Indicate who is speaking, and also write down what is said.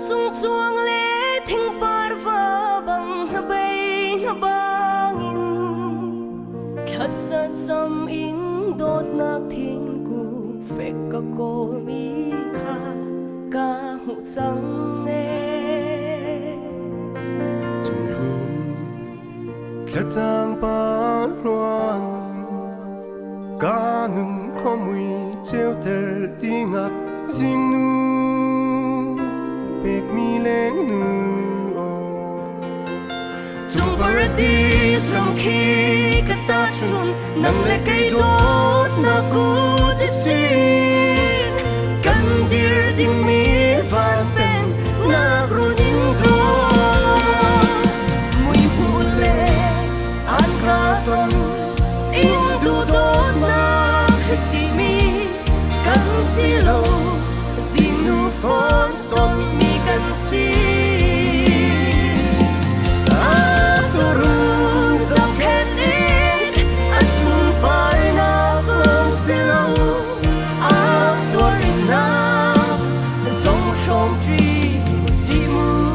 Speaker 1: chung chuang le thing par va bang na bay na bangin thasa cham in dot nak thing ku fek ka ko mi kha ka hu chang e
Speaker 2: chung lum tlang pa luang ka num khomui cheu ter tingat jing nu pek mi leng nu
Speaker 1: chung paradise ram khi ka ta chun nang le kai dot na ku de sin kan dir ding mi van pen na runin ko mui bule an ka ton in du dot na si mi kan si lo sin nu fon ton mi kan si Hãy subscribe